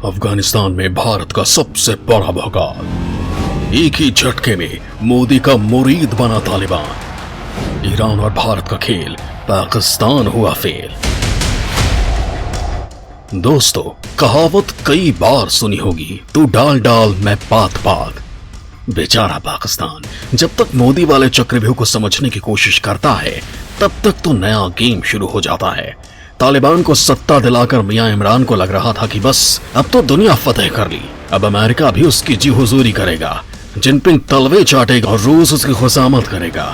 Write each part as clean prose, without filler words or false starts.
अफगानिस्तान में भारत का सबसे बड़ा भौकाल। एक ही झटके में मोदी का मुरीद बना तालिबान। ईरान और भारत का खेल, पाकिस्तान हुआ फेल। दोस्तों, कहावत कई बार सुनी होगी, तू डाल डाल मैं पात पात। बेचारा पाकिस्तान जब तक मोदी वाले चक्रव्यूह को समझने की कोशिश करता है, तब तक तो नया गेम शुरू हो जाता है। तालिबान को सत्ता दिलाकर मियां इमरान को लग रहा था कि बस अब तो दुनिया फतेह कर ली, अब अमेरिका भी उसकी जी हुजूरी करेगा, जिनपिंग तलवे चाटेगा और रूस उसकी खुशामद करेगा।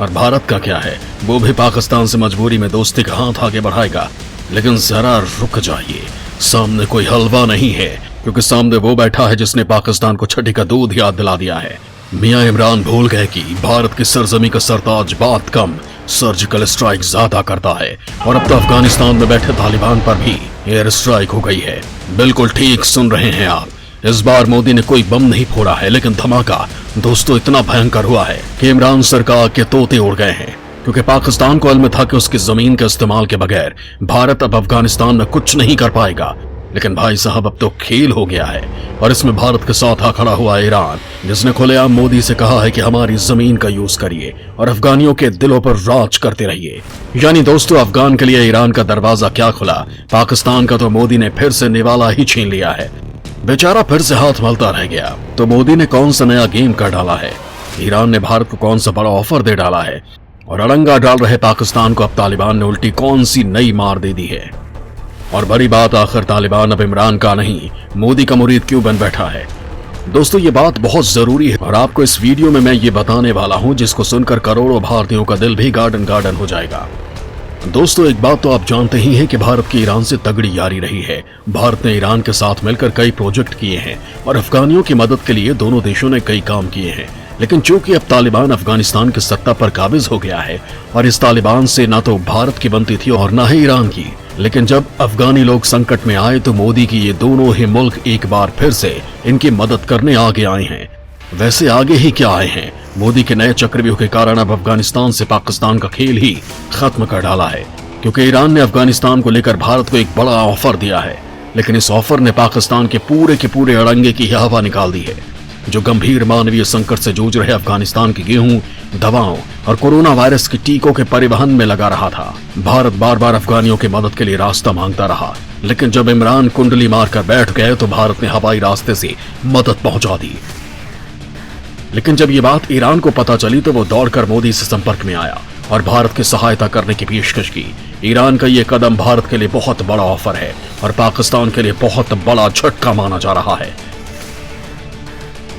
और भारत का क्या है, वो भी पाकिस्तान से मजबूरी में दोस्ती का हाथ आगे बढ़ाएगा। लेकिन जरा रुक जाइए, सामने कोई हलवा नहीं है, क्योंकि सामने वो बैठा है जिसने पाकिस्तान को छठी का दूध याद दिला दिया है। मियां इमरान भूल गए कि भारत की सरजमी का सरताज बात कम, सर्जिकल स्ट्राइक ज्यादा करता है। और अब तो अफगानिस्तान में बैठे तालिबान पर भी एयर स्ट्राइक हो गई है। बिल्कुल ठीक सुन रहे हैं आप, इस बार मोदी ने कोई बम नहीं फोड़ा है, लेकिन धमाका दोस्तों इतना भयंकर हुआ है कि इमरान सरकार के तोते उड़ गए हैं। क्योंकि पाकिस्तान को इल्म था कि उसकी जमीन के इस्तेमाल के बगैर भारत अब अफगानिस्तान में कुछ नहीं कर पाएगा। लेकिन भाई साहब, अब तो खेल हो गया है, और इसमें भारत के साथ आ खड़ा हुआ ईरान, जिसने खुलेआम मोदी से कहा है कि हमारी जमीन का यूज करिए और अफगानियों के दिलों पर राज करते रहिए। यानी दोस्तों, अफगान के लिए ईरान का दरवाजा क्या खुला, पाकिस्तान का तो मोदी ने फिर से निवाला ही छीन लिया है। बेचारा फिर से हाथ मलता रह गया। तो मोदी ने कौन सा नया गेम कर डाला है, ईरान ने भारत को कौन सा बड़ा ऑफर दे डाला है, और अड़ंगा डाल रहे पाकिस्तान को अब तालिबान ने उल्टी कौन सी नई मार दे दी है। और बड़ी बात, आखिर तालिबान अब इमरान का नहीं, मोदी का मुरीद क्यों बन बैठा है। दोस्तों, ये बात बहुत जरूरी है और आपको इस वीडियो में मैं ये बताने वाला हूं, जिसको सुनकर करोड़ों भारतीयों का दिल भी गार्डन गार्डन हो जाएगा। दोस्तों, एक बात तो आप जानते ही हैं कि भारत की ईरान से तगड़ी यारी रही है। भारत ने ईरान के साथ मिलकर कई प्रोजेक्ट किए हैं और अफगानियों की मदद के लिए दोनों देशों ने कई काम किए हैं। लेकिन चूंकि अब तालिबान अफगानिस्तान की सत्ता पर काबिज हो गया है, और इस तालिबान से ना तो भारत की बनती थी और ना ही ईरान की, लेकिन जब अफगानी लोग संकट में आए तो मोदी की ये दोनों ही मुल्क एक बार फिर से इनकी मदद करने आगे आए हैं। वैसे आगे ही क्या आए हैं, मोदी के नए चक्रव्यूह के कारण अब अफगानिस्तान से पाकिस्तान का खेल ही खत्म कर डाला है। क्योंकि ईरान ने अफगानिस्तान को लेकर भारत को एक बड़ा ऑफर दिया है, लेकिन इस ऑफर ने पाकिस्तान के पूरे अड़ंगे की हवा निकाल दी है। जो गंभीर मानवीय संकट से जूझ रहे अफगानिस्तान की गेहूं, दवाओं और कोरोना वायरस के टीकों के परिवहन में लगा रहा था। भारत बार बार अफगानियों की मदद के लिए रास्ता मांगता रहा, लेकिन जब इमरान कुंडली मारकर बैठ गए तो भारत ने हवाई रास्ते से मदद पहुंचा दी। लेकिन जब ये बात ईरान को पता चली तो वो दौड़कर मोदी से संपर्क में आया और भारत की सहायता करने की पेशकश की। ईरान का ये कदम भारत के लिए बहुत बड़ा ऑफर है और पाकिस्तान के लिए बहुत बड़ा झटका माना जा रहा है।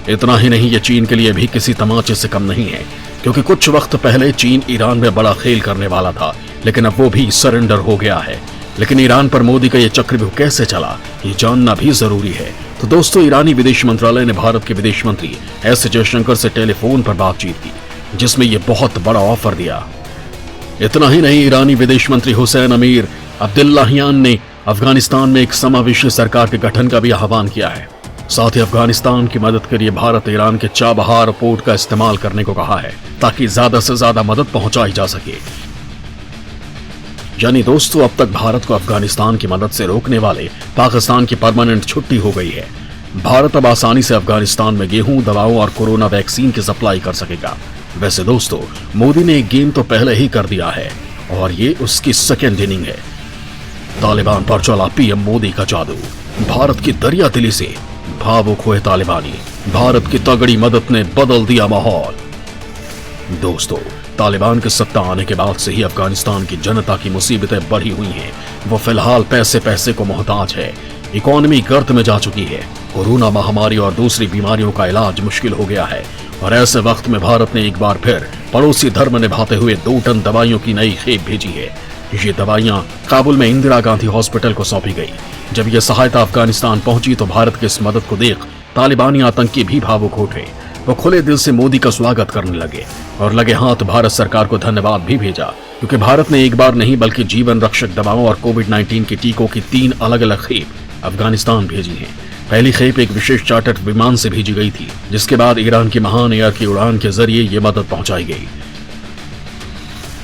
इतना ही नहीं, ये चीन के लिए भी किसी तमाचे से कम नहीं है, क्योंकि कुछ वक्त पहले चीन ईरान में बड़ा खेल करने वाला था, लेकिन अब वो भी सरेंडर हो गया है। लेकिन ईरान पर मोदी का ये चक्रव्यूह कैसे चला, ये जानना भी जरूरी है। तो दोस्तों, ईरानी विदेश मंत्रालय ने भारत के विदेश मंत्री एस जयशंकर से टेलीफोन पर बातचीत की, जिसमें ये बहुत बड़ा ऑफर दिया। इतना ही नहीं, ईरानी विदेश मंत्री हुसैन अमीर अब्दुल्लाहियान ने अफगानिस्तान में एक समावेशी सरकार के गठन का भी आह्वान किया है। साथ ही अफगानिस्तान की मदद के लिए भारत ईरान के चाबहार पोर्ट का इस्तेमाल करने को कहा है, ताकि ज्यादा से ज्यादा मदद पहुंचाई जा सके। यानी दोस्तों, अब तक भारत को अफगानिस्तान की मदद से रोकने वाले पाकिस्तान की परमानेंट छुट्टी हो गई है। भारत अब आसानी से अफगानिस्तान में गेहूं, दवाओं और कोरोना वैक्सीन की सप्लाई कर सकेगा। वैसे दोस्तों, मोदी ने एक गेम तो पहले ही कर दिया है और ये उसकी सेकेंड इनिंग है। तालिबान पर चला पीएम मोदी का जादू, भारत की दरिया दिली से भावुक हुए तालिबानी, भारत की तगड़ी मदद ने बदल दिया माहौल। दोस्तों, तालिबान के सत्ता आने के बाद से ही अफगानिस्तान की जनता की मुसीबतें बढ़ी हुई हैं। वो फिलहाल पैसे को मोहताज है, इकोनॉमी गर्त में जा चुकी है, कोरोना महामारी और दूसरी बीमारियों का इलाज मुश्किल हो गया है। और ऐसे वक्त में भारत ने एक बार फिर पड़ोसी धर्म निभाते हुए 2 टन दवाइयों की नई खेप भेजी है। ये दवाइयां काबुल में इंदिरा गांधी हॉस्पिटल को सौंपी गई। जब यह सहायता अफगानिस्तान पहुंची तो भारत की इस मदद को देख तालिबानी आतंकी भी भावुक उठे। वो खुले दिल से मोदी का स्वागत करने लगे और लगे हाथ भारत सरकार को धन्यवाद भी भेजा, क्योंकि भारत ने एक बार नहीं बल्कि जीवन रक्षक दवाओं और कोविड-19 के टीकों की 3 अलग-अलग खेप अफगानिस्तान भेजी हैं। पहली खेप एक विशेष चार्टर्ड विमान से भेजी गई थी, जिसके बाद ईरान की महान एयर की उड़ान के जरिए ये मदद पहुंचाई गई।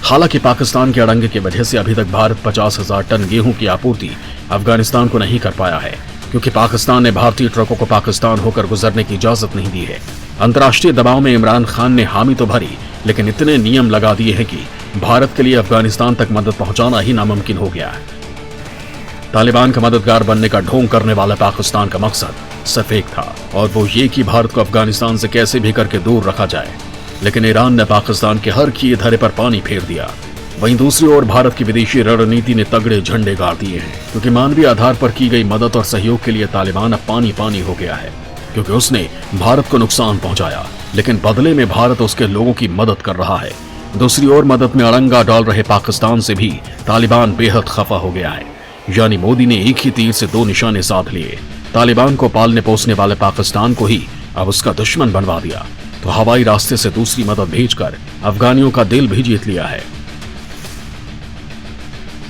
हालांकि पाकिस्तान के अड़ंगे की वजह से अभी तक भारत 50,000 टन गेहूं की आपूर्ति अफगानिस्तान को नहीं कर पाया है। क्योंकि पाकिस्तान ने भारतीय ट्रकों को पाकिस्तान होकर गुजरने की इजाजत नहीं दी है। अंतर्राष्ट्रीय दबाव में इमरान खान ने हामी तो भरी, लेकिन इतने नियम लगा दिए हैं कि भारत के लिए अफगानिस्तान तक मदद पहुंचाना ही नामुमकिन हो गया है। तालिबान का मददगार बनने का ढोंग करने वाला पाकिस्तान का मकसद सिर्फ एक था, और वो ये कि भारत को अफगानिस्तान से कैसे भी करके दूर रखा जाए। लेकिन ईरान ने पाकिस्तान के हर किए धरे पर पानी फेर दिया। वहीं दूसरी ओर भारत की विदेशी रणनीति ने तगड़े झंडे गाड़ दिए हैं, क्योंकि मानवीय आधार पर की गई मदद और सहयोग के लिए तालिबान अब पानी पानी हो गया है, क्योंकि उसने भारत को नुकसान पहुंचाया, लेकिन बदले में भारत उसके लोगों की मदद कर रहा है। दूसरी ओर मदद में अड़ंगा डाल रहे पाकिस्तान से भी तालिबान बेहद खफा हो गया है। यानी मोदी ने एक ही तीर से दो निशाने साध लिए। तालिबान को पालने पोसने वाले पाकिस्तान को ही अब उसका दुश्मन बनवा दिया, तो हवाई रास्ते से दूसरी मदद भेजकर अफगानियों का दिल भी जीत लिया है।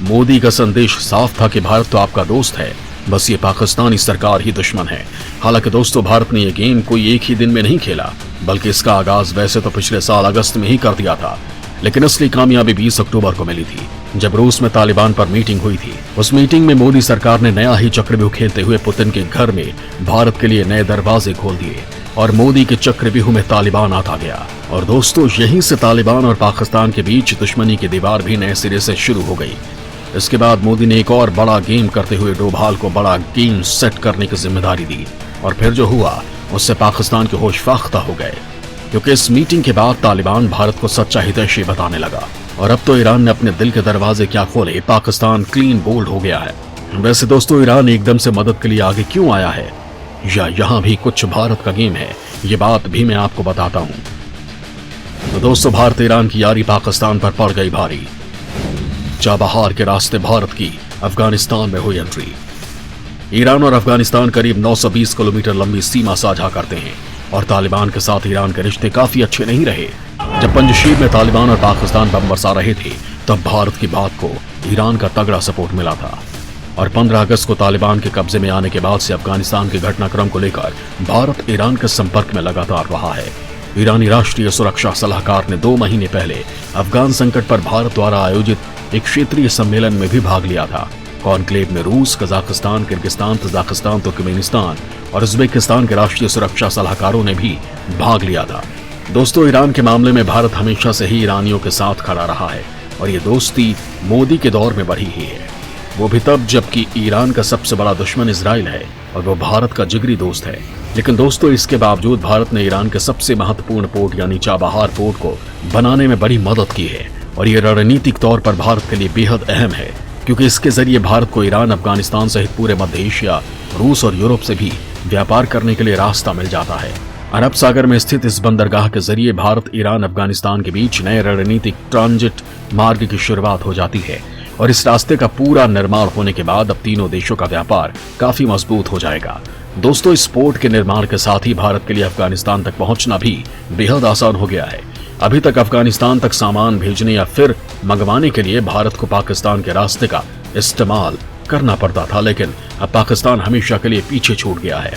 मोदी का संदेश साफ था कि भारत तो आपका दोस्त है, बस ये पाकिस्तानी सरकार ही दुश्मन है। हालांकि दोस्तों, भारत ने ये गेम कोई एक ही दिन में नहीं खेला, बल्कि इसका आगाज वैसे तो पिछले साल अगस्त में ही कर दिया था, लेकिन असली कामयाबी 20 अक्टूबर को मिली थी, जब रूस में तालिबान पर मीटिंग हुई थी। उस मीटिंग में मोदी सरकार ने नया ही चक्रव्यूह खेलते हुए पुतिन के घर में भारत के लिए नए दरवाजे खोल दिए, और मोदी के चक्रव्यूह में तालिबान आता गया। और दोस्तों, यहीं से तालिबान और पाकिस्तान के बीच दुश्मनी की दीवार भी नए सिरे से शुरू हो गई। इसके बाद मोदी ने एक और बड़ा गेम करते हुए डोभाल को बड़ा गेम सेट करने की जिम्मेदारी दी, और फिर जो हुआ उससे पाकिस्तान के होश फाख्ता हो गए, क्योंकि इस मीटिंग के बाद तालिबान भारत को सच्चा हितैषी बताने लगा। और अब तो ईरान ने अपने दिल के दरवाजे क्या खोले, पाकिस्तान क्लीन बोल्ड हो गया है। वैसे दोस्तों, ईरान एकदम से मदद के लिए आगे क्यों आया है, या यहाँ भी कुछ भारत का गेम है, ये बात भी मैं आपको बताता हूँ। तो दोस्तों, भारत ईरान की यारी पाकिस्तान पर पड़ गई भारी। चाबहार के रास्ते भारत की अफगानिस्तान में हुई एंट्री। ईरान और अफगानिस्तान करीब 920 किलोमीटर लंबी सीमा साझा करते हैं, और तालिबान के साथ ईरान के रिश्ते काफी अच्छे नहीं रहे। जब पंजशीर में तालिबान और पाकिस्तान बम बरसा रहे थे, तब भारत की बात को ईरान का तगड़ा सपोर्ट मिला था। और 15 अगस्त को तालिबान के कब्जे में आने के बाद से अफगानिस्तान के घटनाक्रम को लेकर भारत ईरान के संपर्क में लगातार रहा है। ईरानी राष्ट्रीय सुरक्षा सलाहकार ने 2 महीने पहले अफगान संकट पर भारत द्वारा आयोजित एक क्षेत्रीय सम्मेलन में भी भाग लिया था। कॉन्क्लेव में रूस, कजाकिस्तान, किर्गिस्तान, तजाकिस्तान, तुर्कमेनिस्तान और उज्बेकिस्तान के राष्ट्रीय सुरक्षा सलाहकारों ने भी भाग लिया था। दोस्तों, ईरान के मामले में भारत हमेशा से ही ईरानियों के साथ खड़ा रहा है, और ये दोस्ती मोदी के दौर में बढ़ी ही है, वो भी तब जबकि ईरान का सबसे बड़ा दुश्मन इजराइल है और वो भारत का जिगरी दोस्त है। लेकिन दोस्तों, इसके बावजूद भारत ने ईरान के सबसे महत्वपूर्ण पोर्ट यानी चाबहार पोर्ट को बनाने में बड़ी मदद की है, और ये रणनीतिक तौर पर भारत के लिए बेहद अहम है, क्योंकि इसके जरिए भारत को ईरान, अफगानिस्तान सहित पूरे मध्य एशिया, रूस और यूरोप से भी व्यापार करने के लिए रास्ता मिल जाता है। अरब सागर में स्थित इस बंदरगाह के जरिए भारत, ईरान, अफगानिस्तान के बीच नए रणनीतिक ट्रांजिट मार्ग की शुरुआत हो जाती है, और इस रास्ते का पूरा निर्माण होने के बाद अब तीनों देशों का व्यापार काफी मजबूत हो जाएगा। दोस्तों, इस पोर्ट के निर्माण के साथ ही भारत के लिए अफगानिस्तान तक पहुंचना भी बेहद आसान हो गया है। अभी तक अफगानिस्तान तक सामान भेजने या फिर मंगवाने के लिए भारत को पाकिस्तान के रास्ते का इस्तेमाल करना पड़ता था, लेकिन अब पाकिस्तान हमेशा के लिए पीछे छूट गया है,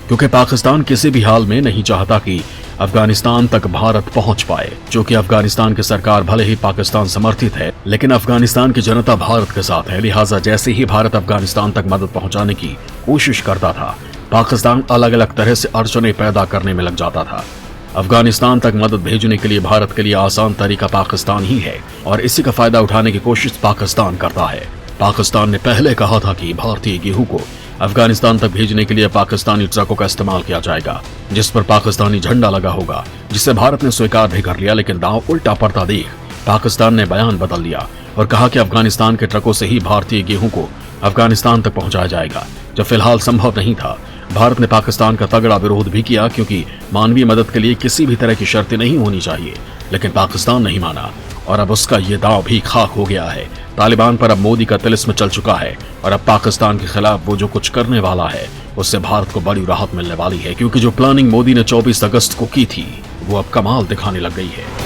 क्योंकि पाकिस्तान किसी भी हाल में नहीं चाहता कि अफगानिस्तान तक भारत पहुंच पाए। जो कि अफगानिस्तान की सरकार भले ही पाकिस्तान समर्थित है, लेकिन अफगानिस्तान की जनता भारत के साथ है। लिहाजा जैसे ही भारत अफगानिस्तान तक मदद पहुंचाने की कोशिश करता था, पाकिस्तान अलग अलग तरह से अड़चनें पैदा करने में लग जाता था। अफगानिस्तान तक मदद भेजने के लिए भारत के लिए आसान तरीका पाकिस्तान ही है, और इसी का फायदा उठाने की कोशिश पाकिस्तान करता है। पाकिस्तान ने पहले कहा था कि भारतीय गेहूं को अफगानिस्तान तक भेजने के लिए पाकिस्तानी ट्रकों का इस्तेमाल किया जाएगा, जिस पर पाकिस्तानी झंडा लगा होगा, जिसे भारत ने स्वीकार भी कर लिया। लेकिन दांव उल्टा पड़ता देख पाकिस्तान ने बयान बदल दिया और कहा कि अफगानिस्तान के ट्रकों से ही भारतीय गेहूं को अफगानिस्तान तक पहुंचाया जाएगा, जो फिलहाल संभव नहीं था। भारत ने पाकिस्तान का तगड़ा विरोध भी किया, क्योंकि मानवीय मदद के लिए किसी भी तरह की शर्तें नहीं होनी चाहिए, लेकिन पाकिस्तान नहीं माना, और अब उसका ये दांव भी खाक हो गया है। तालिबान पर अब मोदी का तिलिस्म चल चुका है, और अब पाकिस्तान के खिलाफ वो जो कुछ करने वाला है, उससे भारत को बड़ी राहत मिलने वाली है, क्योंकि जो प्लानिंग मोदी ने 24 अगस्त को की थी, वो अब कमाल दिखाने लग गई है।